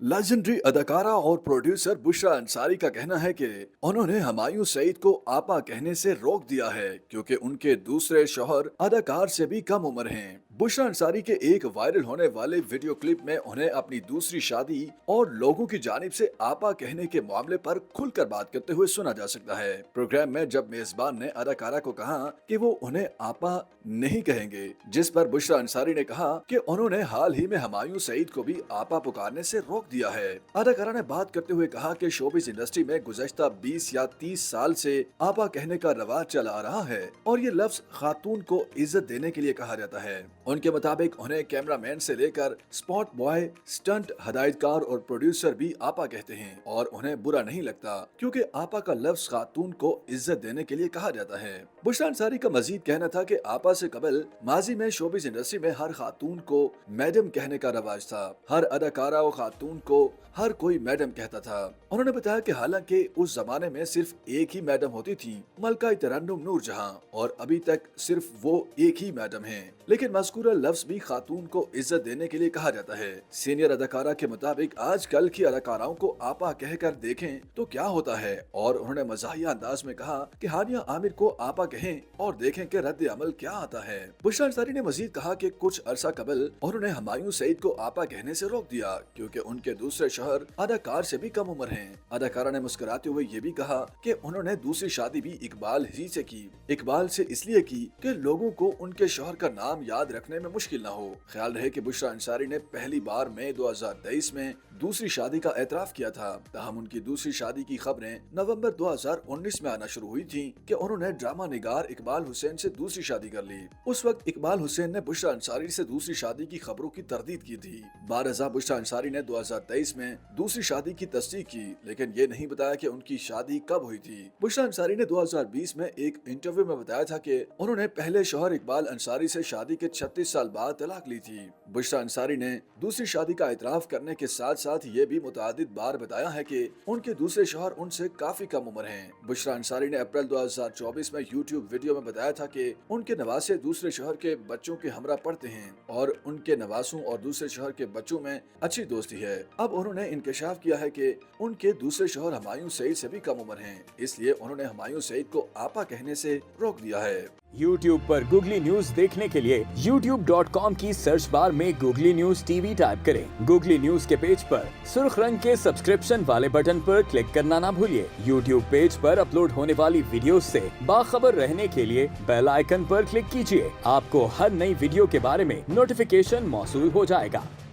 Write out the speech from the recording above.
Legendary अदाकारा और producer Bushra Ansari का कहना है कि उन्होंने हुमायूं सईद को आपा कहने से रोक दिया है क्योंकि उनके दूसरे शौहर अदाकार से भी कम उम्र हैं। बुशरा अंसारी के एक वायरल होने वाले वीडियो क्लिप में उन्हें अपनी दूसरी शादी और लोगों की जानिब से आपा कहने के मामले पर खुलकर बात करते हुए सुना जा सकता है। प्रोग्राम में जब मेजबान ने अदाकारा को कहा कि वो उन्हें आपा नहीं कहेंगे, जिस पर बुशरा अंसारी ने कहा कि उन्होंने हाल ही में हुमायूं सईद को भी आपा पुकारने से रोक दिया है। अदाकारा ने बात करते हुए कहा कि शोबिज इंडस्ट्री में गुज़श्ता 20 या 30 साल से आपा कहने का रवाज चला आ रहा है और ये लफ्ज खातून को इज्जत देने के लिए कहा जाता है। उनके मुताबिक उन्हें कैमरामैन से लेकर स्पॉट बॉय, स्टंट हदायतकार और प्रोड्यूसर भी आपा कहते हैं और उन्हें बुरा नहीं लगता क्योंकि आपा का लफ्ज खातून को इज्जत देने के लिए कहा जाता है। बुशरा अंसारी का मजीद कहना था कि आपा से कबल माजी में शोबिज इंडस्ट्री में हर खातून को मैडम कहने का रवाज था। हर अदाकारा और खातून को हर कोई मैडम कहता था। उन्होंने बताया कि हालांकि उस जमाने में सिर्फ एक ही मैडम होती थी, मलका तरन्नुम नूरजहां, और अभी तक सिर्फ वो एक ही मैडम हैं, लेकिन मज़कूरा लफ्ज भी खातून को इज्जत देने के लिए कहा जाता है। सीनियर अदाकारा के मुताबिक आजकल की अदाकाराओं को आपा कहकर देखें तो क्या होता है, और उन्होंने मज़ाहिया अंदाज में कहा कि हानिया आमिर को आपा कहें और देखें कि रद्द अमल क्या आता है। बुशरा अंसारी ने मजीद कहा कि कुछ अरसा कबल उन्होंने हुमायूं सईद को आपा कहने से रोक दिया क्योंकि उनके दूसरे शौहर अदाकार से भी कम उम्र हैं। अदाकारा ने मुस्कुराते हुए ये भी कहा कि उन्होंने दूसरी शादी भी इकबाल ही से की। इकबाल से इसलिए की कि लोगों को उनके शौहर का नाम याद रखने में मुश्किल न हो। ख्याल रहे कि बुशरा अंसारी ने पहली बार मई 2023 में दूसरी शादी का एतराफ किया था। ताहम उनकी दूसरी शादी की खबरें नवंबर 2019 में आना शुरू हुई थी कि उन्होंने ड्रामा निगार इकबाल हुसैन से दूसरी शादी कर ली। उस वक्त इकबाल हुसैन ने बुशरा अंसारी से दूसरी शादी की खबरों की तरदीद की थी। बारज़ा बुशरा अंसारी ने 2023 में दूसरी शादी की तस्दीक की, लेकिन ये नहीं बताया कि उनकी शादी कब हुई थी। बुशरा अंसारी ने 2020 में एक इंटरव्यू में बताया था कि उन्होंने पहले शौहर इकबाल अंसारी से शादी के 36 साल बाद तलाक ली थी। बुशरा अंसारी ने दूसरी शादी का एतराफ करने के साथ साथ ये भी मुतअद्दिद बार बताया है कि उनके दूसरे शौहर उनसे काफी कम उम्र हैं। बुशरा अंसारी ने अप्रैल 2024 में यूट्यूब वीडियो में बताया था कि उनके नवासे दूसरे शौहर के बच्चों के हमरा पढ़ते हैं और उनके नवासों और दूसरे शौहर के बच्चों में अच्छी दोस्ती है। अब उन्होंने इंकशाफ किया है कि उनके दूसरे शौहर हुमायूं सईद से भी कम उम्र हैं, इसलिए उन्होंने हुमायूं सईद को आपा कहने से रोक दिया है। YouTube पर गूगली न्यूज देखने के लिए youtube.com की सर्च बार में गूगली न्यूज टीवी टाइप करें। गूगली न्यूज के पेज पर सुर्ख रंग के सब्सक्रिप्शन वाले बटन पर क्लिक करना ना भूलिए। YouTube पेज पर अपलोड होने वाली वीडियोस से बाखबर रहने के लिए बेल आइकन पर क्लिक कीजिए। आपको हर नई वीडियो के बारे में नोटिफिकेशन मौसूल हो जाएगा।